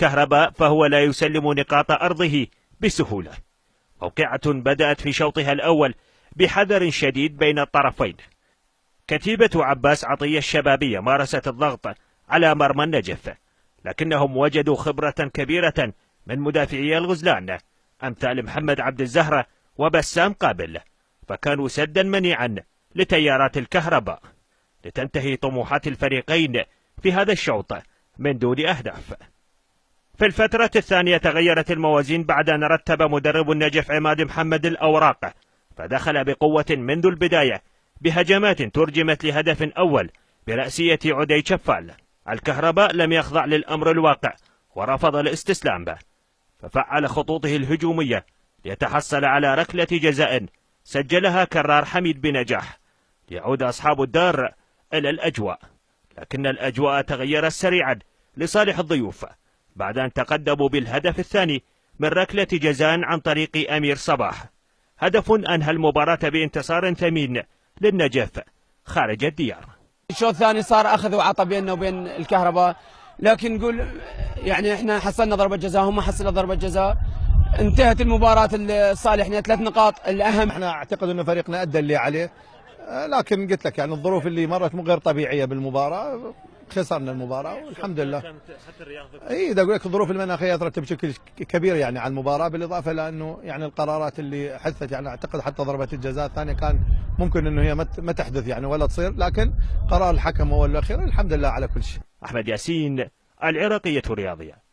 الكهرباء فهو لا يسلم نقاط أرضه بسهولة. موقعة بدأت في شوطها الأول بحذر شديد بين الطرفين. كتيبة عباس عطية الشبابية مارست الضغط على مرمى النجف، لكنهم وجدوا خبرة كبيرة من مدافعي الغزلان أمثال محمد عبد الزهرة وبسام قابل، فكانوا سدا منيعا لتيارات الكهرباء لتنتهي طموحات الفريقين في هذا الشوط من دون أهداف. في الفترة الثانية تغيرت الموازين بعد أن رتب مدرب النجف عماد محمد الأوراق، فدخل بقوة منذ البداية بهجمات ترجمت لهدف أول برأسية عدي شفال. الكهرباء لم يخضع للأمر الواقع ورفض الاستسلام به، ففعل خطوطه الهجومية ليتحصل على ركلة جزاء سجلها كرار حميد بنجاح ليعود أصحاب الدار إلى الأجواء، لكن الأجواء تغيرت سريعا لصالح الضيوف بعد أن تقدموا بالهدف الثاني من ركلة جزاء عن طريق أمير صباح، هدف أنهى المباراة بانتصار ثمين للنجف خارج الديار. الشوط الثاني صار أخذ وعطى بيننا وبين الكهرباء، لكن نقول يعني احنا حصلنا ضربة جزاء، هم حصلوا ضربة جزاء، انتهت المباراة لصالحنا 3 نقاط. الأهم احنا اعتقد انه فريقنا ادى اللي عليه، لكن قلت لك يعني الظروف اللي مرت مو غير طبيعية بالمباراة، خسرنا المباراة والحمد لله. اي اقول لك الظروف المناخية اثرت بشكل كبير يعني على المباراة، بالاضافة لانه يعني القرارات اللي حدثت، يعني اعتقد حتى ضربة الجزاء الثانية كان ممكن انه هي ما تحدث يعني ولا تصير، لكن قرار الحكم هو الاخير. الحمد لله على كل شيء. أحمد ياسين، العراقية الرياضية.